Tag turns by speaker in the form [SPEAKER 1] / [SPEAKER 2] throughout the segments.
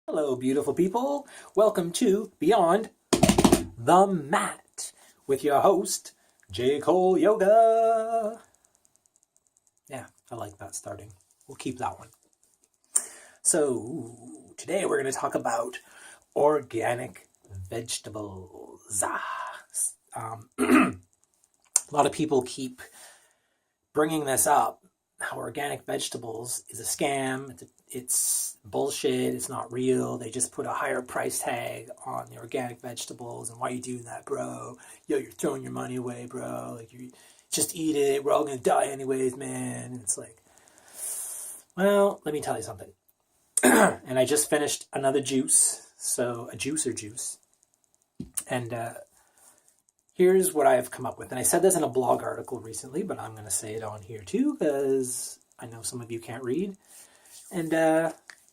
[SPEAKER 1] Hello, beautiful people. Welcome to Beyond the Mat with your host, J. Cole Yoga. Yeah, I like that starting. We'll keep that one. So, today we're going to talk about organic vegetables. A lot of people keep bringing this up, how organic vegetables is a scam. It's bullshit. It's not real. They just put a higher price tag on the organic vegetables. And why are you doing that, bro? Yo, you're throwing your money away, bro. Like, you just eat it. We're all gonna die anyways, man. And it's like, well, let me tell you something. And I just finished another juice, so a juicer juice. And here's what I've come up with. And I said this in a blog article recently, but I'm going to say it on here too, because I know some of you can't read. And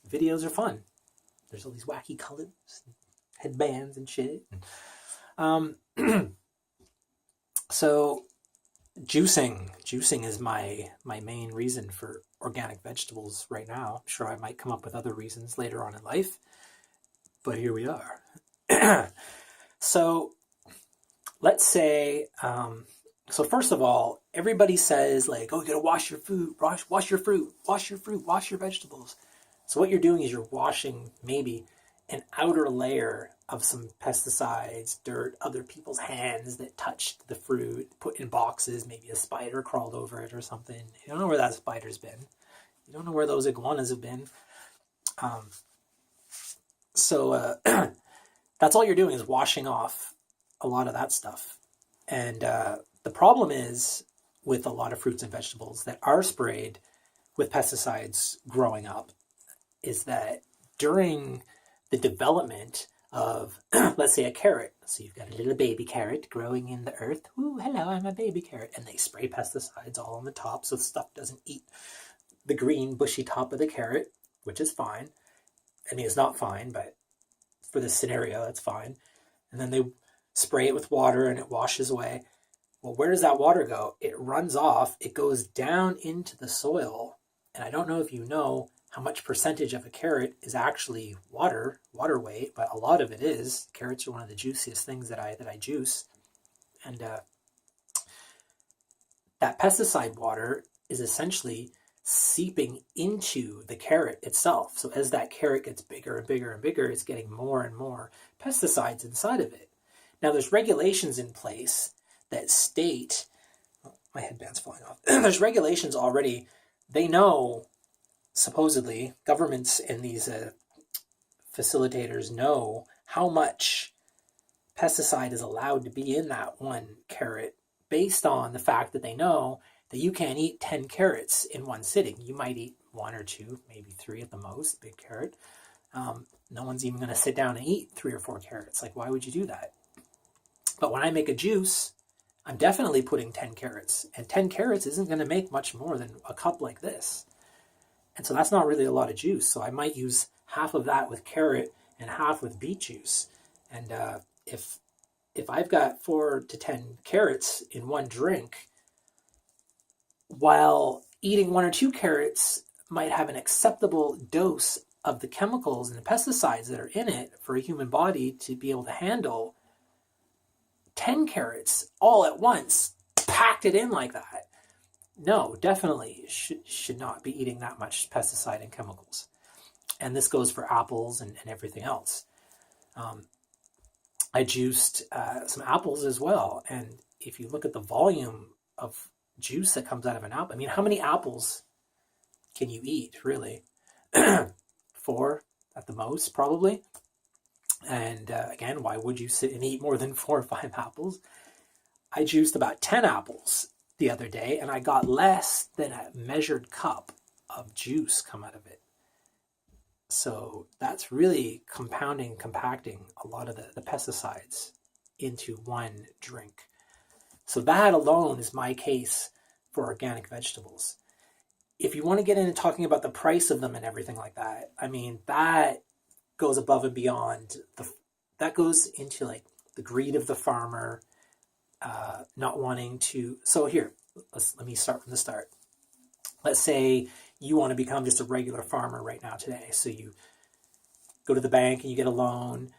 [SPEAKER 1] videos are fun. There's all these wacky colors, and headbands and shit. So juicing is my main reason for organic vegetables right now. I'm sure I might come up with other reasons later on in life, but here we are. So let's say, so first of all, everybody says like, oh, you gotta wash your food, wash your fruit, wash your fruit, wash your vegetables. So what you're doing is you're washing maybe an outer layer of some pesticides, dirt, other people's hands that touched the fruit, put in boxes, maybe a spider crawled over it or something. You don't know where that spider's been. You don't know where those iguanas have been. So that's all you're doing is washing off a lot of that stuff. And the problem is with a lot of fruits and vegetables that are sprayed with pesticides growing up is that during the development of, let's say, a carrot. So you've got a little baby carrot growing in the earth. Ooh, hello, I'm a baby carrot. And they spray pesticides all on the top so stuff doesn't eat the green bushy top of the carrot, which is fine. I mean, it's not fine, but for this scenario, that's fine. And then they spray it with water and it washes away. Well, where does that water go? It runs off, it goes down into the soil. And I don't know if you know how much percentage of a carrot is actually water weight, but a lot of it is. Carrots are one of the juiciest things that I juice. And that pesticide water is essentially seeping into the carrot itself. So as that carrot gets bigger and bigger and bigger, it's getting more and more pesticides inside of it. Now there's regulations in place that state, oh, my headband's falling off. There's regulations already. They know, supposedly, governments and these facilitators know how much pesticide is allowed to be in that one carrot based on the fact that they know that you can't eat 10 carrots in one sitting. You might eat one or two, maybe three at the most, big carrot. No one's even going to sit down and eat 3 or 4 carrots. Like, why would you do that? But when I make a juice, I'm definitely putting 10 carrots. And 10 carrots isn't going to make much more than a cup like this. And so that's not really a lot of juice. So I might use half of that with carrot and half with beet juice. And if I've got 4 to 10 carrots in one drink, while eating 1 or 2 carrots might have an acceptable dose of the chemicals and the pesticides that are in it for a human body to be able to handle, 10 carrots all at once, packed it in like that. No, definitely should not be eating that much pesticide and chemicals. And this goes for apples and everything else. I juiced some apples as well. And if you look at the volume of juice that comes out of an apple, I mean, how many apples can you eat, really? 4 at the most, probably. And again, why would you sit and eat more than 4 or 5 apples? I juiced about 10 apples the other day, and I got less than a measured cup of juice come out of it. So that's really compacting a lot of the pesticides into one drink. So that alone is my case for organic vegetables. If you want to get into talking about the price of them and everything like that, I mean, that goes above and beyond. That goes into like the greed of the farmer, not wanting to. So here, let me start from the start. Let's say you want to become just a regular farmer right now today. So you go to the bank and you get a loan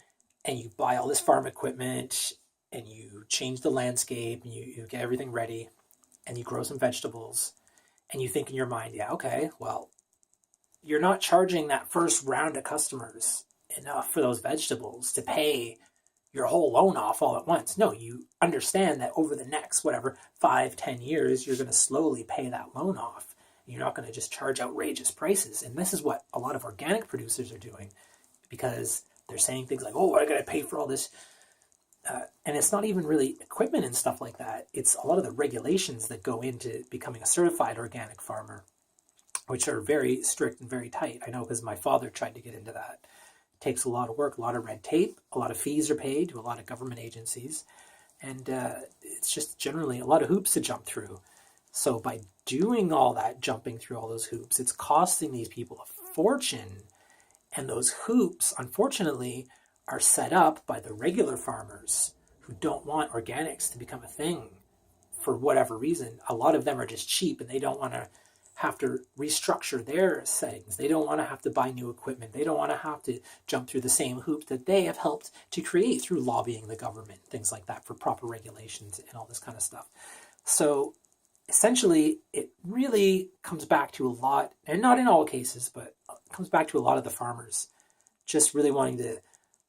[SPEAKER 1] and you buy all this farm equipment and you change the landscape and you get everything ready and you grow some vegetables and you think in your mind, yeah, okay, well, you're not charging that first round of customers enough for those vegetables to pay your whole loan off all at once. No, you understand that over the next, whatever, 5-10 years, you're going to slowly pay that loan off. You're not going to just charge outrageous prices. And this is what a lot of organic producers are doing, because they're saying things like, oh, I got to pay for all this. And it's not even really equipment and stuff like that. It's a lot of the regulations that go into becoming a certified organic farmer, which are very strict and very tight. I know because my father tried to get into that. It takes a lot of work, a lot of red tape, a lot of fees are paid to a lot of government agencies. And it's just generally a lot of hoops to jump through. So by doing all that, jumping through all those hoops, it's costing these people a fortune. And those hoops, unfortunately, are set up by the regular farmers who don't want organics to become a thing for whatever reason. A lot of them are just cheap and they don't want to have to restructure their settings. They don't want to have to buy new equipment. They don't want to have to jump through the same hoop that they have helped to create through lobbying the government, things like that, for proper regulations and all this kind of stuff. So essentially, it really comes back to a lot, and not in all cases, but it comes back to a lot of the farmers just really wanting to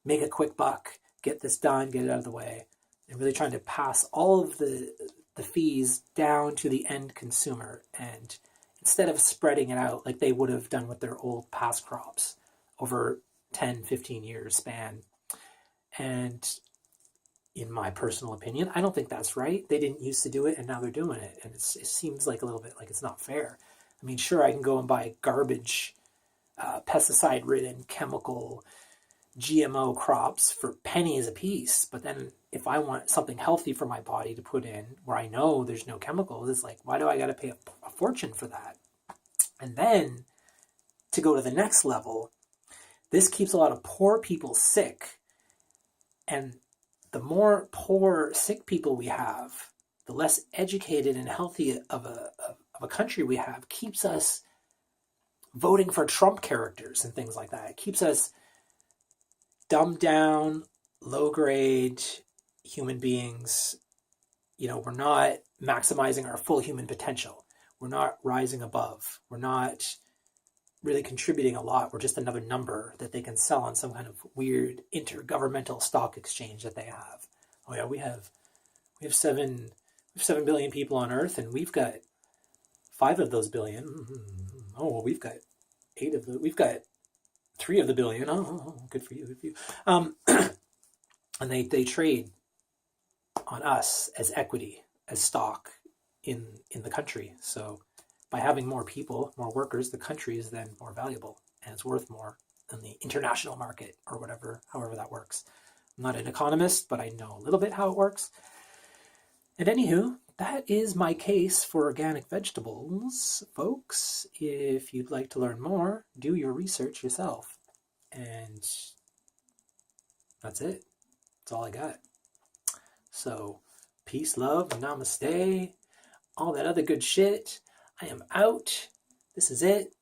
[SPEAKER 1] make a quick buck, get this done, get it out of the way, and really trying to pass all of the fees down to the end consumer. And instead of spreading it out like they would have done with their old past crops over 10, 15 years span. And in my personal opinion, I don't think that's right. They didn't used to do it and now they're doing it. And it seems like a little bit like it's not fair. I mean, sure, I can go and buy garbage, pesticide-ridden, chemical, GMO crops for pennies a piece. But then if I want something healthy for my body to put in where I know there's no chemicals, it's like, why do I got to pay a fortune for that? And then to go to the next level, this keeps a lot of poor people sick. And the more poor, sick people we have, the less educated and healthy of a country we have, keeps us voting for Trump characters and things like that. It keeps us dumbed down, low-grade human beings. You know, we're not maximizing our full human potential. We're not rising above. We're not really contributing a lot. We're just another number that they can sell on some kind of weird intergovernmental stock exchange that they have. Oh yeah, we have 7 billion people on Earth, and we've got 5 of those billion. Oh well, we've got 3 of the billion. Oh, good for you, good for you. And they trade on us as equity, as stock in the country. So by having more people, more workers, the country is then more valuable and it's worth more than the international market or whatever, however that works. I'm not an economist, but I know a little bit how it works. And anywho, that is my case for organic vegetables, folks. If you'd like to learn more, do your research yourself. And that's it. That's all I got. So, peace, love, namaste, all that other good shit. I am out. This is it.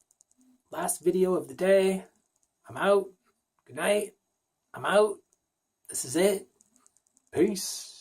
[SPEAKER 1] Last video of the day. I'm out. Good night. I'm out. This is it. Peace.